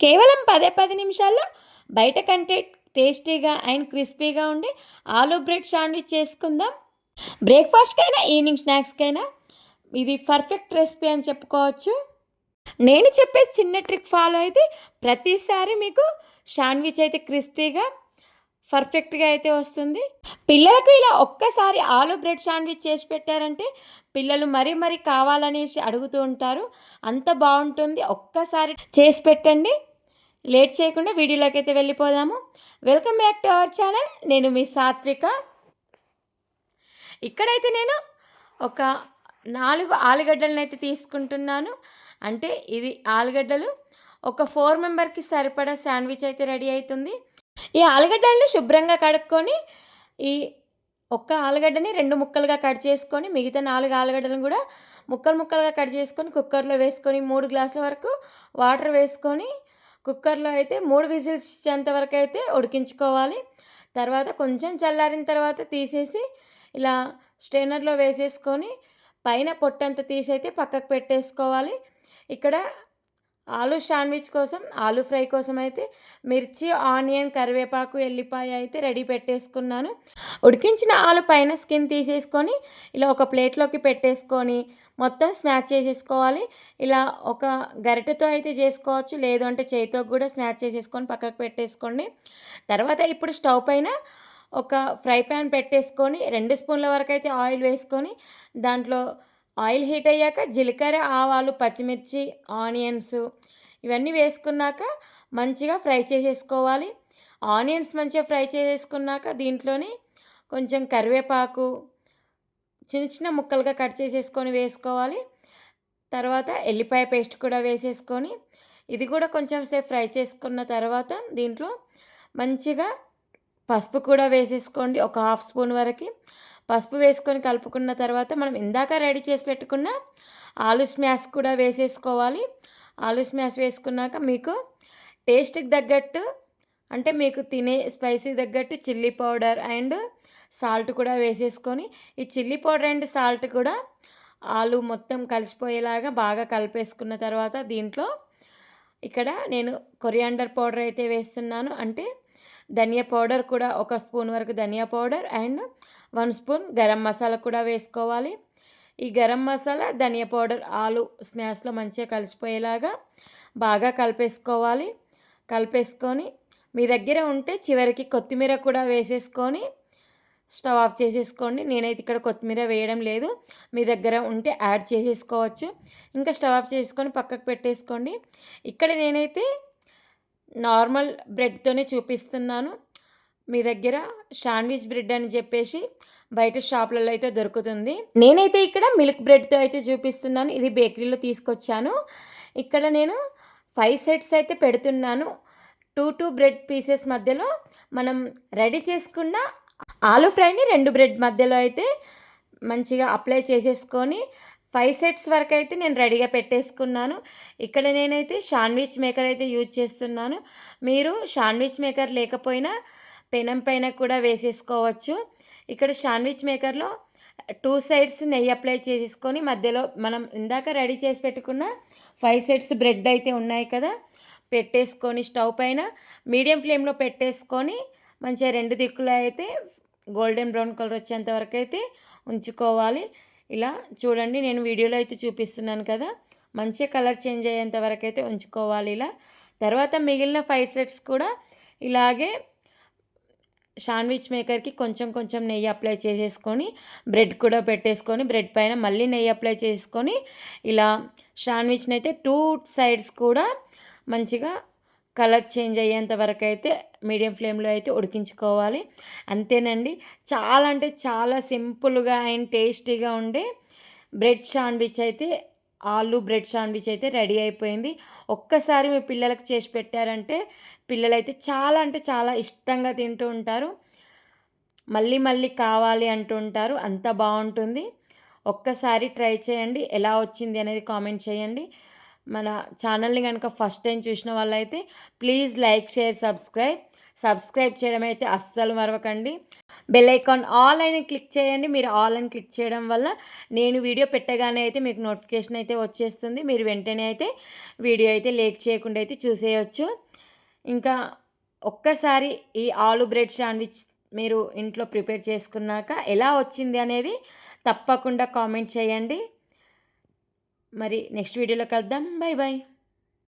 కేవలం 10 నిమిషాల్లో బయట కంటే టేస్టీగా అండ్ క్రిస్పీగా ఉండే ఆలూ బ్రెడ్ శాండ్విచ్ చేసుకుందాం. బ్రేక్ఫాస్ట్కైనా ఈవినింగ్ స్నాక్స్కైనా ఇది పర్ఫెక్ట్ రెసిపీ అని చెప్పుకోవచ్చు. నేను చెప్పే చిన్న ట్రిక్ ఫాలో అయితే ప్రతిసారి మీకు శాండ్విచ్ అయితే క్రిస్పీగా పర్ఫెక్ట్గా అయితే వస్తుంది. పిల్లలకు ఇలా ఒక్కసారి ఆలూ బ్రెడ్ శాండ్విచ్ చేసి పెట్టారంటే పిల్లలు మరీ మరీ కావాలనేసి అడుగుతూ ఉంటారు. అంత బాగుంటుంది. ఒక్కసారి చేసి పెట్టండి. లేట్ చేయకుండా వీడియోలోకి అయితే వెళ్ళిపోదాము. Welcome back to our channel. నేను మీ సాత్విక. ఇక్కడైతే నేను ఒక 4 ఆలుగడ్డలను అయితే తీసుకుంటున్నాను. అంటే ఇది ఆలుగడ్డలు ఒక 4 మెంబర్కి సరిపడా శాండ్విచ్ అయితే రెడీ అవుతుంది. ఈ ఆలుగడ్డలను శుభ్రంగా కడుక్కొని ఈ ఒక్క ఆలుగడ్డని 2 ముక్కలుగా కట్ చేసుకొని మిగతా 4 ఆలుగడ్డలను కూడా ముక్కలు ముక్కలుగా కట్ చేసుకొని కుక్కర్లో వేసుకొని 3 గ్లాసుల వరకు వాటర్ వేసుకొని కుక్కర్లో అయితే 3 విజిల్స్ ఇచ్చేంత వరకు అయితే ఉడికించుకోవాలి. తర్వాత కొంచెం చల్లారిన తర్వాత తీసేసి ఇలా స్ట్రైనర్లో వేసేసుకొని పైన పొట్టంతా తీసి అయితే పక్కకు పెట్టేసుకోవాలి. ఇక్కడ ఆలూ శాండ్విచ్ కోసం ఆలూ ఫ్రై కోసం అయితే మిర్చి, ఆనియన్, కరివేపాకు, ఎల్లిపాయ అయితే రెడీ పెట్టేసుకున్నాను. ఉడికించిన ఆలు పైన స్కిన్ తీసేసుకొని ఇలా ఒక ప్లేట్లోకి పెట్టేసుకొని మొత్తం స్మాష్ చేసేసుకోవాలి. ఇలా ఒక గరిటెతో అయితే చేసుకోవచ్చు, లేదు అంటే చేతితో కూడా స్మాష్ చేసేసుకొని పక్కకు పెట్టేసుకోండి. తర్వాత ఇప్పుడు స్టవ్ పైన ఒక ఫ్రై ప్యాన్ పెట్టేసుకొని 2 స్పూన్ల వరకు అయితే ఆయిల్ వేసుకొని దాంట్లో ఆయిల్ హీట్ అయ్యాక జీలకర్ర, ఆవాలు, పచ్చిమిర్చి, ఆనియన్స్ ఇవన్నీ వేసుకున్నాక మంచిగా ఫ్రై చేసేసుకోవాలి. ఆనియన్స్ మంచిగా ఫ్రై చేసేసుకున్నాక దీంట్లోని కొంచెం కరివేపాకు చిన్న చిన్న ముక్కలుగా కట్ చేసేసుకొని వేసుకోవాలి. తర్వాత ఎల్లిపాయ పేస్ట్ కూడా వేసేసుకొని ఇది కూడా కొంచెం సేపు ఫ్రై చేసుకున్న తర్వాత దీంట్లో మంచిగా పసుపు కూడా వేసేసుకోండి. ఒక 1/2 స్పూన్ వరకు పసుపు వేసుకొని కలుపుకున్న తర్వాత మనం ఇందాక రెడీ చేసి పెట్టుకున్న ఆలూ స్మాష్ కూడా వేసేసుకోవాలి. ఆలూ స్మాష్ వేసుకున్నాక మీకు టేస్ట్కి తగ్గట్టు అంటే మీకు తినే స్పైసీ తగ్గట్టు చిల్లీ పౌడర్ అండ్ సాల్ట్ కూడా వేసేసుకొని ఈ చిల్లీ పౌడర్ అండ్ సాల్ట్ కూడా ఆలు మొత్తం కలిసిపోయేలాగా బాగా కలిపేసుకున్న తర్వాత దీంట్లో ఇక్కడ నేను కొరియాండర్ పౌడర్ అయితే వేస్తున్నాను. అంటే ధనియా పౌడర్ కూడా ఒక స్పూన్ వరకు dhaniya powder and 1 spoon garam masala కూడా వేసుకోవాలి. ఈ గరం మసాలా, ధనియా పౌడర్ ఆలు స్మాష్లో మంచిగా కలిసిపోయేలాగా బాగా కలిపేసుకోవాలి. కలిపేసుకొని మీ దగ్గర ఉంటే చివరికి కొత్తిమీర కూడా వేసేసుకొని స్టవ్ ఆఫ్ చేసేసుకోండి. నేనైతే ఇక్కడ కొత్తిమీర వేయడం లేదు, మీ దగ్గర ఉంటే యాడ్ చేసేసుకోవచ్చు. ఇంకా స్టవ్ ఆఫ్ చేసుకొని పక్కకు పెట్టేసుకోండి. ఇక్కడ నేనైతే నార్మల్ బ్రెడ్తోనే చూపిస్తున్నాను. మీ దగ్గర శాండ్విచ్ బ్రెడ్ అని చెప్పేసి బయట షాపులలో అయితే దొరుకుతుంది. నేనైతే ఇక్కడ మిల్క్ బ్రెడ్తో అయితే చూపిస్తున్నాను. ఇది బేకరీలో తీసుకొచ్చాను. ఇక్కడ నేను 5 సెట్స్ అయితే పెడుతున్నాను. 2 బ్రెడ్ పీసెస్ మధ్యలో మనం రెడీ చేసుకున్న ఆలూ ఫ్రైని 2 బ్రెడ్ మధ్యలో అయితే మంచిగా అప్లై చేసేసుకొని 5 సెట్స్ వరకు అయితే నేను రెడీగా పెట్టేసుకున్నాను. ఇక్కడ నేనైతే శాండ్విచ్ మేకర్ అయితే యూజ్ చేస్తున్నాను. మీరు శాండ్విచ్ మేకర్ లేకపోయినా పెనం పైన కూడా వేసేసుకోవచ్చు. ఇక్కడ శాండ్విచ్ మేకర్లో 2 సైడ్స్ నెయ్యి అప్లై చేసేసుకొని మధ్యలో మనం ఇందాక రెడీ చేసి పెట్టుకున్న 5 సెట్స్ బ్రెడ్ అయితే ఉన్నాయి కదా, పెట్టేసుకొని స్టవ్ పైన మీడియం ఫ్లేమ్లో పెట్టేసుకొని మంచిగా 2 దిక్కులు అయితే గోల్డెన్ బ్రౌన్ కలర్ వచ్చేంత వరకు అయితే ఉంచుకోవాలి. ఇలా చూడండి, నేను వీడియోలో అయితే చూపిస్తున్నాను కదా, మంచిగా కలర్ చేంజ్ అయ్యేంత వరకు అయితే ఉంచుకోవాలి. ఇలా తర్వాత మిగిలిన 5 సెట్స్ కూడా ఇలాగే శాండ్విచ్ మేకర్కి కొంచెం కొంచెం నెయ్యి అప్లై చేసేసుకొని బ్రెడ్ కూడా పెట్టేసుకొని బ్రెడ్ పైన మళ్ళీ నెయ్యి అప్లై చేసుకొని ఇలా శాండ్విచ్ని అయితే 2 సైడ్స్ కూడా మంచిగా కలర్ చేంజ్ అయ్యేంత వరకు అయితే మీడియం ఫ్లేమ్లో అయితే ఉడికించుకోవాలి. అంతేనండి, చాలా అంటే చాలా సింపుల్గా అండ్ టేస్టీగా ఉండే బ్రెడ్ శాండ్విచ్ అయితే ఆలూ బ్రెడ్ శాండ్విచ్ అయితే రెడీ అయిపోయింది. ఒక్కసారి మీ పిల్లలకు చేసి పెట్టారంటే పిల్లలైతే చాలా అంటే చాలా ఇష్టంగా తింటూ ఉంటారు. మళ్ళీ మళ్ళీ కావాలి అంటూ ఉంటారు. అంత బాగుంటుంది. ఒక్కసారి ట్రై చేయండి. ఎలా వచ్చింది అనేది కామెంట్ చేయండి. మన ఛానల్ని కనుక ఫస్ట్ టైం చూసిన వాళ్ళైతే ప్లీజ్ లైక్, షేర్, సబ్స్క్రైబ్ చేయడం అయితే అస్సలు మరవకండి. బెల్ ఐకాన్ ఆల్ అని క్లిక్ చేయండి. మీరు ఆల్ అని క్లిక్ చేయడం వల్ల నేను వీడియో పెట్టగానే అయితే మీకు నోటిఫికేషన్ అయితే వచ్చేస్తుంది. మీరు వెంటనే అయితే వీడియో అయితే లేట్ చేయకుండా అయితే చూసేయొచ్చు. ఇంకా ఒక్కసారి ఈ ఆలు బ్రెడ్ శాండ్విచ్ మీరు ఇంట్లో ప్రిపేర్ చేసుకున్నాక ఎలా వచ్చింది అనేది తప్పకుండా కామెంట్ చేయండి. మరి నెక్స్ట్ వీడియోలో కలుద్దాం. Bye bye.